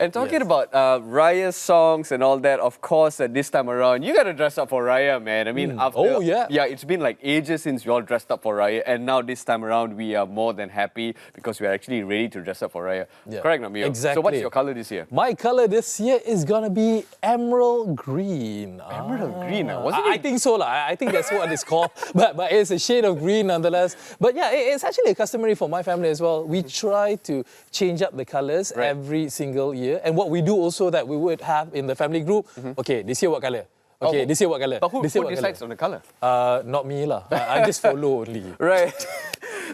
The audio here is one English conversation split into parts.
And talking about Raya songs and all that, of course, this time around, you got to dress up for Raya, man. I mean, after, it's been like ages since we all dressed up for Raya, and now this time around, we are more than happy because we are actually ready to dress up for Raya. Yeah. Correct, Namio? Exactly. So what's your color this year? My color this year is gonna be emerald green. Emerald green, wasn't it? I think so, I think that's what it's called, but it's a shade of green nonetheless. But yeah, it's actually customary for my family as well. We try to change up the colors every single year. And what we do also that we would have in the family group, okay, this year what color? Okay, this year what color? But who decides on the color? Not me lah. I just follow only. Right.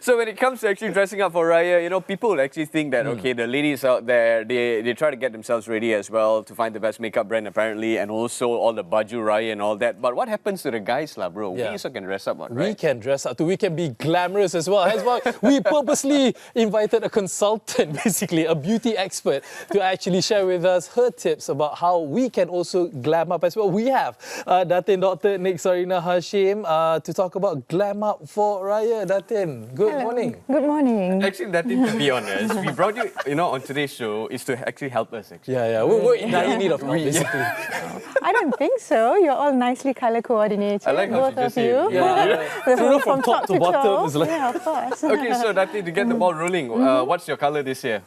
So when it comes to actually dressing up for Raya, you know, people actually think that, okay, the ladies out there, they try to get themselves ready as well to find the best makeup brand apparently, and also all the baju Raya and all that. But what happens to the guys lah, bro? Yeah. We also can dress up, right? We can dress up too. We can be glamorous as well. That's why we purposely invited a consultant, basically, a beauty expert, to actually share with us her tips about how we can also glam up as well. We have Datin Dr. Nik Sarina Hashim to talk about glam up for Raya. Datin, good morning. Good morning. Actually, Datin, to be honest, we brought you, on today's show is to actually help us. Actually. Yeah. We're in dire need of help, basically. I don't think so. You're all nicely color coordinated. I like how both of you. From top to bottom. Yeah, of course. Okay, so Datin, to get the ball rolling, what's your color this year?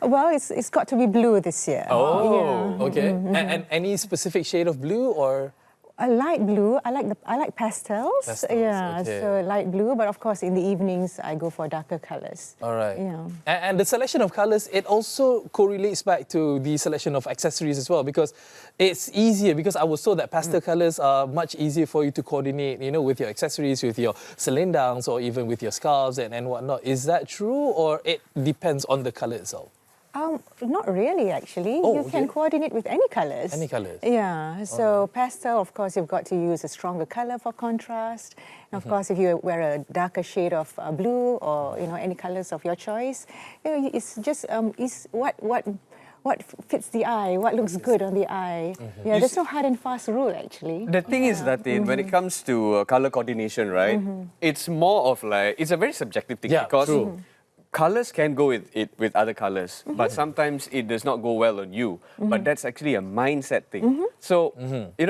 Well, it's got to be blue this year. Oh, okay. And any specific shade of blue or? A light blue. I like pastels. Yeah, okay. So light blue. But of course, in the evenings, I go for darker colors. All right. Yeah. And the selection of colors, it also correlates back to the selection of accessories as well, because it's easier. Because I was told that pastel colors are much easier for you to coordinate, with your accessories, with your selendang, or even with your scarves and whatnot. Is that true, or it depends on the color itself? Not really, actually. You can coordinate with any colors. Any colors? Yeah. So pastel, of course, you've got to use a stronger color for contrast. And of course, if you wear a darker shade of blue or any colors of your choice, it's just is what fits the eye, what looks good on the eye. Yeah, there's no hard and fast rule, actually. The thing is that when it comes to color coordination, right, it's more of like, it's a very subjective thing because colors can go with other colors, but sometimes it does not go well on you. But that's actually a mindset thing. So,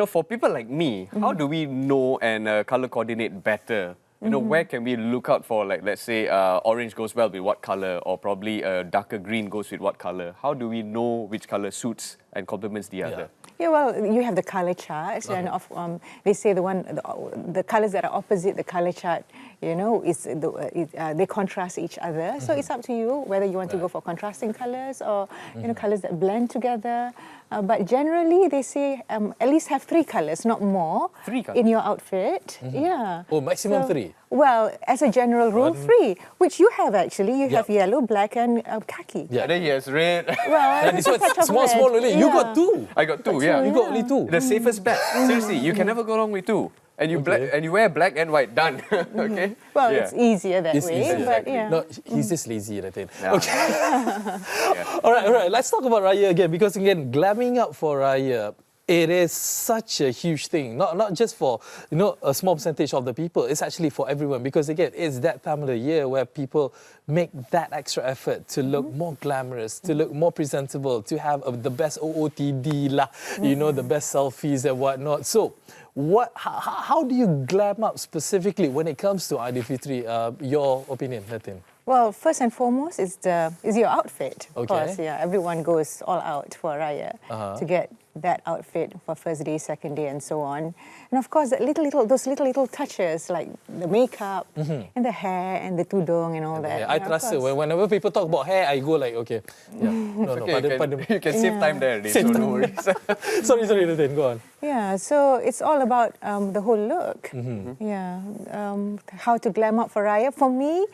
for people like me, how do we know and color coordinate better? Where can we look out for, like, let's say, orange goes well with what color, or probably darker green goes with what color? How do we know which color suits and complements the other? Yeah, well, you have the color chart, and they say the colors that are opposite the color chart, they contrast each other. So it's up to you whether you want to go for contrasting colors or colors that blend together. But generally, they say at least have 3 colors, not more, in your outfit. Yeah. Oh, maximum 3. Well, as a general rule, 3, which you have actually. You have yellow, black, and khaki. Yeah, then he has red. Well, this one small only. You got 2. I got 2. Yeah, you got only 2. The safest bet. Seriously, you can never go wrong with 2. And you wear black and white. Done. Okay. Well, it's easier that way. Easier. But yeah. No, he's just lazy, I think. Yeah. Okay. All right. Let's talk about Raya again, because again, glamming up for Raya, it is such a huge thing. Not just for a small percentage of the people. It's actually for everyone, because again, it's that time of the year where people make that extra effort to look more glamorous, to look more presentable, to have the best OOTD lah, the best selfies and whatnot. So, how do you glam up specifically when it comes to Aidilfitri? Your opinion, Datin? Well, first and foremost is your outfit. Of course, yeah. Everyone goes all out for Raya to get that outfit for first day, second day, and so on. And of course, those little touches like the makeup and the hair and the tudung and all that. Yeah, I trust it. Whenever people talk about hair, I go like, okay, pardon. You can save time there, so no worries. Sorry, Datin, go on. Yeah, so it's all about the whole look. Yeah, how to glam up for Raya. For me,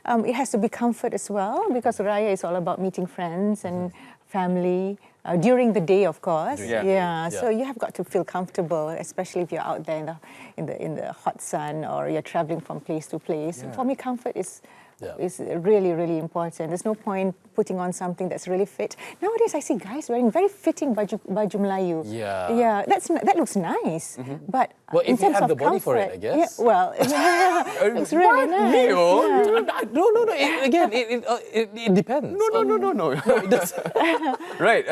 it has to be comfort as well, because Raya is all about meeting friends and family during the day, of course. So you have got to feel comfortable, especially if you're out there in the hot sun or you're traveling from place to place. For me, comfort is is really, really important. There's no point putting on something that's really fit. Nowadays, I see guys wearing very fitting baju Melayu. Yeah, that looks nice. But well, in if you terms have of the body for comfort, it, I guess. Yeah, well, it's really nice. No. It depends. No. It does. Right.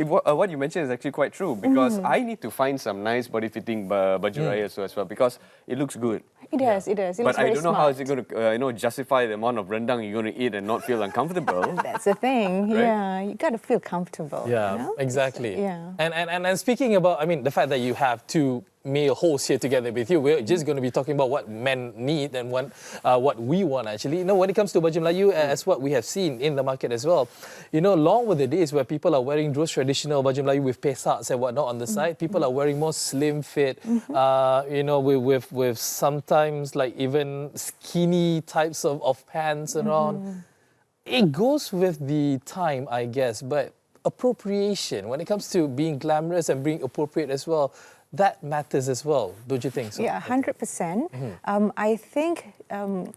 What you mentioned is actually quite true because I need to find some nice body-fitting baju raya as well because it looks good. It does. It But looks I very don't know smart. how is it going to, justify the amount of rendang you're going to eat and not feel uncomfortable. That's the thing. Right? Yeah, you got to feel comfortable. Yeah, you know? exactly. Yeah. And speaking about, I mean, the fact that you have two male hosts here together with you, we're just going to be talking about what men need and what we want actually. When it comes to baju Melayu, as what we have seen in the market as well, long were the days where people are wearing those traditional baju Melayu with pesaks and whatnot on the side. People are wearing more slim fit, with sometimes like even skinny types of pants around. It goes with the time, I guess, but appropriation, when it comes to being glamorous and being appropriate as well, that matters as well, don't you think so? Yeah, 100%. I think, I'm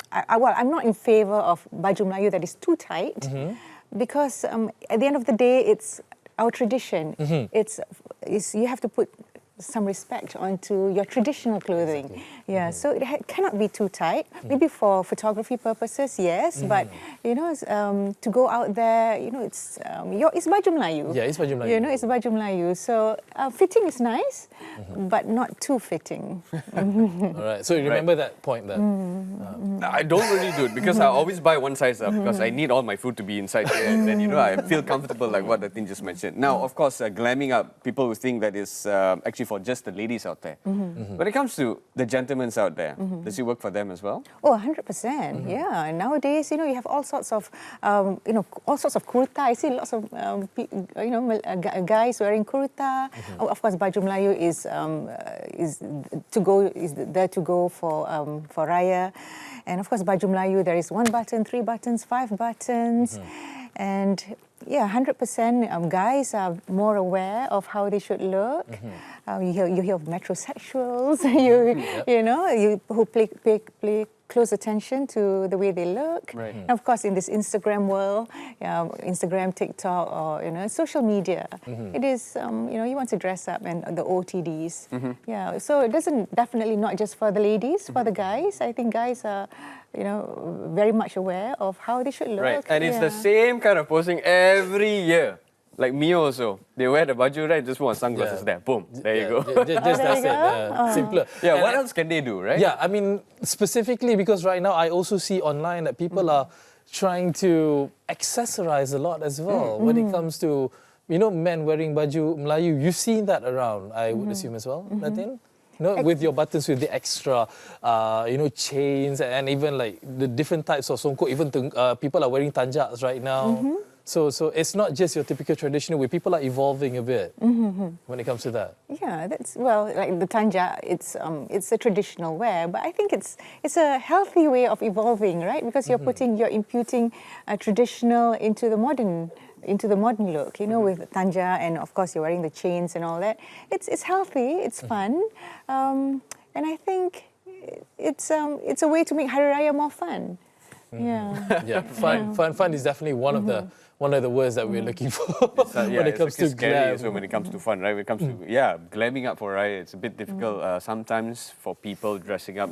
not in favor of baju Melayu that is too tight because at the end of the day, it's our tradition. It's you have to put some respect onto your traditional clothing. Exactly. Yeah, so it cannot be too tight. Maybe for photography purposes, yes, but to go out there, it's baju Melayu. Yeah, it's baju Melayu. It's baju Melayu. So fitting is nice, but not too fitting. All right, so you remember that point then? I don't really do it because I always buy one size up because I need all my food to be inside there and then, I feel comfortable like what DATIN just mentioned. Now, of course, glamming up, people will think that is actually for just the ladies out there. When it comes to the gentlemen out there, does it work for them as well? Oh, 100%. Yeah. And nowadays, you have all sorts of, all sorts of kurta. I see lots of, guys wearing kurta. Of course, baju Melayu is there to go for Raya. And of course, baju Melayu, there is 1 button, 3 buttons, 5 buttons. And yeah, 100% guys are more aware of how they should look. You hear of metrosexuals, who pay close attention to the way they look. Right. And of course, in this Instagram world, Instagram, TikTok, or social media, it is you want to dress up and the OTDs. Yeah, so it doesn't definitely not just for the ladies, for the guys. I think guys are very much aware of how they should look. Right, and it's the same kind of posing every year. Like MEOR also, they wear the baju, right? Just put on sunglasses there. Boom, there you go. Just that's it. Simpler. Yeah, And what else can they do, right? Yeah, I mean, specifically because right now I also see online that people are trying to accessorize a lot as well when it comes to, men wearing baju Melayu. You've seen that around, I would assume as well, DATIN? With your buttons, with the extra, chains and even like the different types of songkok. Even people are wearing tanjaks right now. So it's not just your typical traditional way. People are evolving a bit when it comes to that. Yeah, like the tanja, it's a traditional wear, but I think it's a healthy way of evolving, right? Because you're imputing traditional into the modern look, with tanja, and of course you're wearing the chains and all that. It's healthy, it's fun, and I think it's a way to make Hari Raya more fun. Yeah. Yeah, fun is definitely one of the words that we're looking for when it comes to glam. So when it comes to fun, right? When it comes to glamming up for Raya, it's a bit difficult sometimes for people dressing up.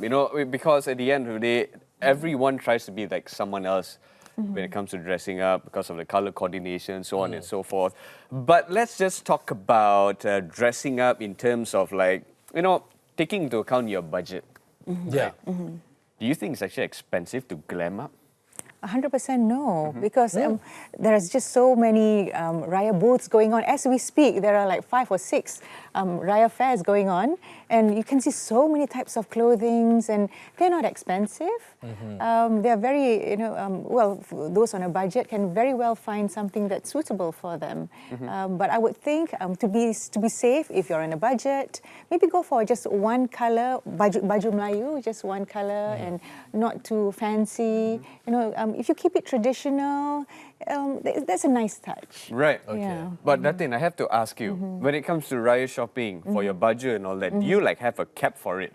Because at the end of the day, everyone tries to be like someone else when it comes to dressing up because of the color coordination, so on and so forth. But let's just talk about dressing up in terms of taking into account your budget. Yeah. Do you think it's actually expensive to glam up? 100% no, because there's just so many Raya booths going on. As we speak, there are like 5 or 6 Raya fairs going on, and you can see so many types of clothing, and they're not expensive. They're very, those on a budget can very well find something that's suitable for them. But I would think to be safe, if you're on a budget, maybe go for just one color, baju Melayu, just one color, and not too fancy. If you keep it traditional, that's a nice touch. Right. Okay. Yeah. But DATIN, I have to ask you, when it comes to Raya shopping for your budget and all that, do you have a cap for it?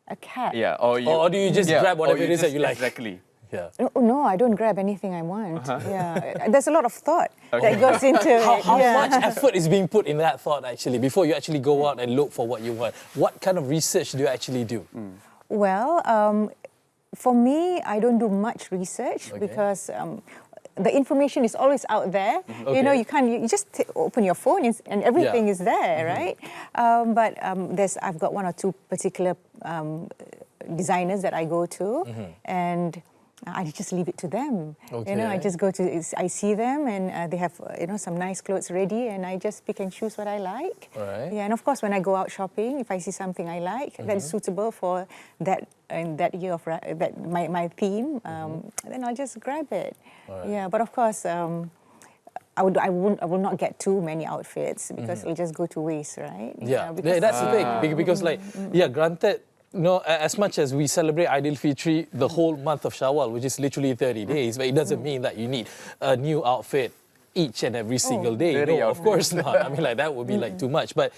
A cap? Yeah. Or do you just grab whatever it is that you like? Exactly. Yeah. No, I don't grab anything I want. Yeah, there's a lot of thought that goes into it. How much effort is being put in that thought actually before you actually go out and look for what you want? What kind of research do you actually do? Well, for me, I don't do much research because the information is always out there. You know, you just open your phone and everything is there, right? But I've got one or two particular designers that I go to, and I just leave it to them. You know, I just I see them and they have some nice clothes ready, and I just pick and choose what I like. Right. Yeah, and of course when I go out shopping, if I see something I like that is suitable for that year of my theme, then I'll just grab it. Yeah, but of course. I will not get too many outfits because it'll just go to waste, right? Yeah, that's the thing. Because granted, as much as we celebrate Aidilfitri the whole month of Shawwal, which is literally 30 days, but it doesn't mean that you need a new outfit each and every single day. No, of course not. I mean, that would be too much. But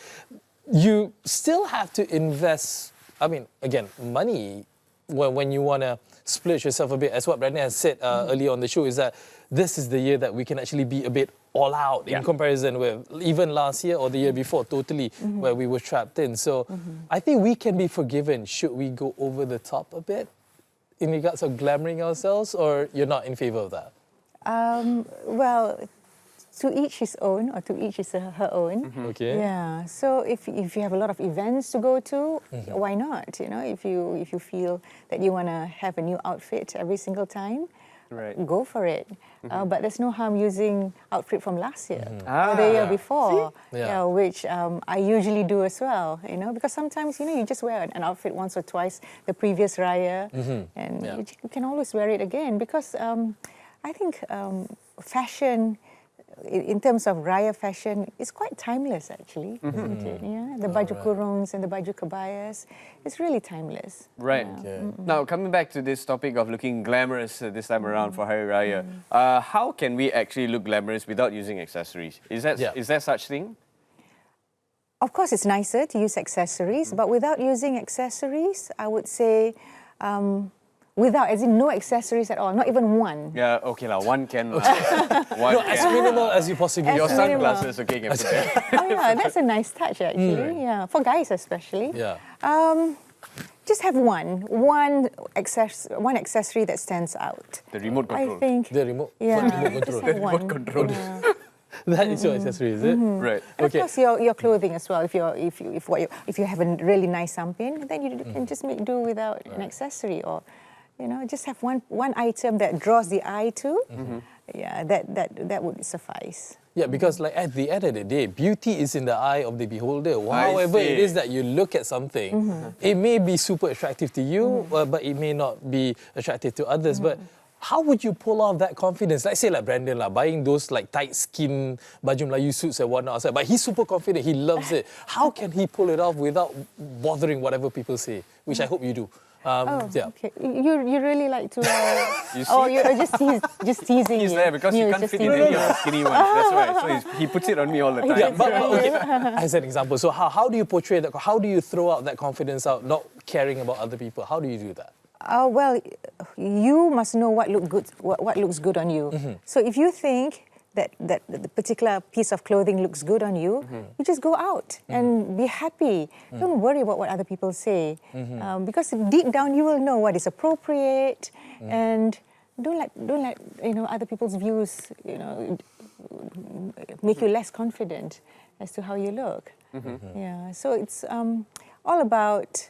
you still have to invest, again, money when you want to splurge yourself a bit. As what Brandon has said earlier on the show, is that this is the year that we can actually be a bit all out in comparison with even last year or the year before, totally, where we were trapped in. So I think we can be forgiven should we go over the top a bit in regards of glamoring ourselves, or you're not in favor of that? Well, to each his own, or to each is her own. Okay. Yeah. So if you have a lot of events to go to, why not? If you feel that you want to have a new outfit every single time, go for it. But there's no harm using outfit from last year or the year before, which I usually do as well. Because sometimes you just wear an outfit once or twice the previous Raya, and you can always wear it again. Because I think fashion, in terms of Raya fashion, is quite timeless actually, isn't it? Yeah, the baju kurungs and the baju kebayas, it's really timeless. Right. Now, coming back to this topic of looking glamorous this time around for Hari Raya, how can we actually look glamorous without using accessories? Is there such thing? Of course, it's nicer to use accessories, but without using accessories, I would say without, as in no accessories at all, not even one. Yeah, okay lah, one can. As minimal as you possibly can. Your sunglasses, okay, can put there. Oh yeah, that's a nice touch actually. Yeah, for guys especially. Yeah. Just have one accessory that stands out. The remote control. I think. The remote. Yeah. Remote control. Just have one. Remote control. Yeah. That is your accessory, is it? Right. And of course, your clothing as well. If you have a really nice something, then you can just make do without an accessory, or just have one item that draws the eye too. Yeah, that would suffice. Yeah, because at the end of the day, beauty is in the eye of the beholder. However it is that you look at something, it may be super attractive to you, but it may not be attractive to others. But how would you pull off that confidence? Let's say Brandon buying those tight skin baju Melayu suits and whatnot outside, but he's super confident, he loves it. How can he pull it off without bothering whatever people say? Which I hope you do. Okay. You really like to. You see? Oh, you're just teasing. He's there because you can't fit in any of the skinny ones. That's why. So he puts it on me all the time. Yeah, but okay, as an example, so how do you portray that? How do you throw out that confidence out, not caring about other people? How do you do that? Well, you must know what looks good on you. So if you think that the particular piece of clothing looks good on you, you just go out and be happy. Don't worry about what other people say, because deep down you will know what is appropriate, and don't let other people's views make you less confident as to how you look. Yeah, so it's all about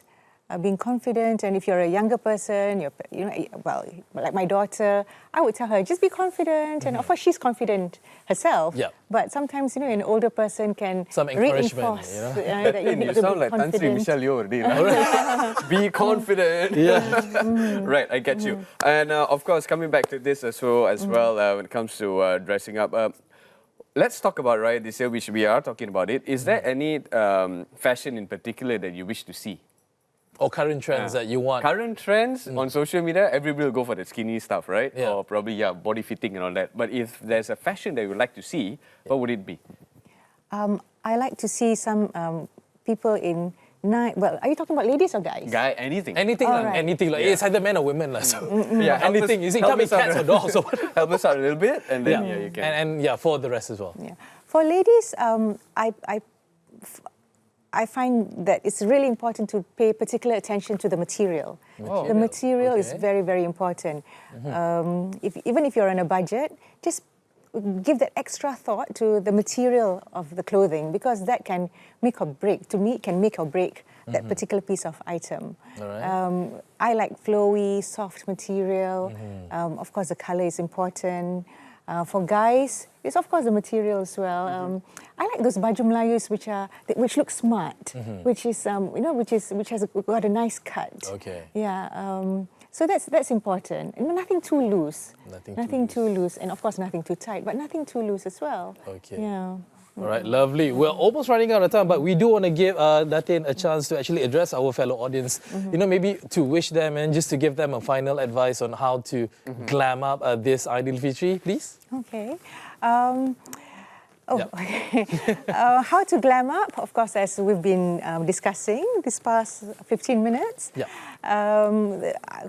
being confident. And if you're a younger person, like my daughter, I would tell her, just be confident. And of course, she's confident herself. Yeah. But sometimes, an older person can some encouragement, reinforce that you need You to sound be like Tan Sri confident. Michelle Yeoh already. Be confident. Right, I get you. And of course, coming back to this as well, when it comes to dressing up, let's talk about Raya this year, which we are talking about it. Is there any fashion in particular that you wish to see? Or current trends that you want? Current trends on social media, everybody will go for the skinny stuff, right? Yeah. Or probably, body fitting and all that. But if there's a fashion that you would like to see, what would it be? I like to see some people in Well, are you talking about ladies or guys? Guy, anything. Anything, All like, right. anything. Like, it's either men or women. Like, so. Yeah, help Anything. us- Is it help coming us out cats a- or dogs or what? Help us out a little bit, and then you can. And yeah, for the rest as well. Yeah. For ladies, I find that it's really important to pay particular attention to the material. The material is okay. very, very important. Even if you're on a budget, just give that extra thought to the material of the clothing, because that can make or break, to me, it can make or break that particular piece of item. All right. I like flowy, soft material. Of course, the color is important. For guys, it's of course the material as well. I like those baju Melayus which look smart, which is which has got a nice cut. Okay. Yeah. So that's important. And nothing too loose. Nothing too loose, and of course nothing too tight, but nothing too loose as well. Okay. Yeah. All right, lovely. We're almost running out of time, but we do want to give Datin a chance to actually address our fellow audience. You know, maybe to wish them and just to give them a final advice on how to glam up this Aidil Fitri, please. Okay. Yep. Okay. How to glam up? Of course, as we've been discussing this past 15 minutes. Yeah.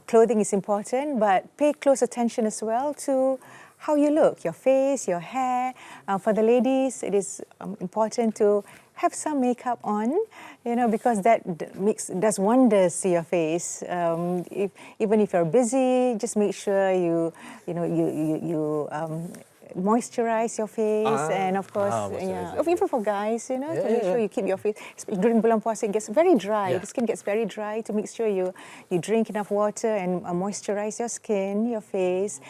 Clothing is important, but pay close attention as well to how you look, your face, your hair. For the ladies, it is important to have some makeup on, you know, because that does wonders to your face. Even if you're busy, just make sure you moisturize your face, and of course, even for guys, you know, to make sure you keep your face. During bulan puasa, it gets very dry. The skin gets very dry. To make sure you drink enough water and moisturize your skin, your face.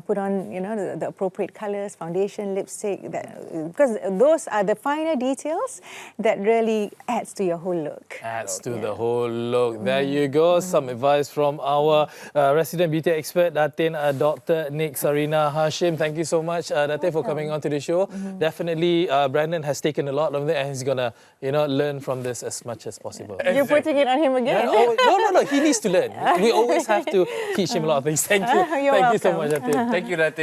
Put on, you know, the appropriate colors, foundation, lipstick. Because those are the finer details that really adds to your whole look. Adds to the whole look. There you go. Some advice from our resident beauty expert, Datin Dr. Nik Sarina Hashim. Thank you so much, Datin, for coming on to the show. Definitely, Brandon has taken a lot of it, and he's gonna, you know, learn from this as much as possible. You're putting it on him again. No. He needs to learn. We always have to teach him a lot of things. Thank you. You're Thank you so welcome. much, Datin. Thank you, Datin.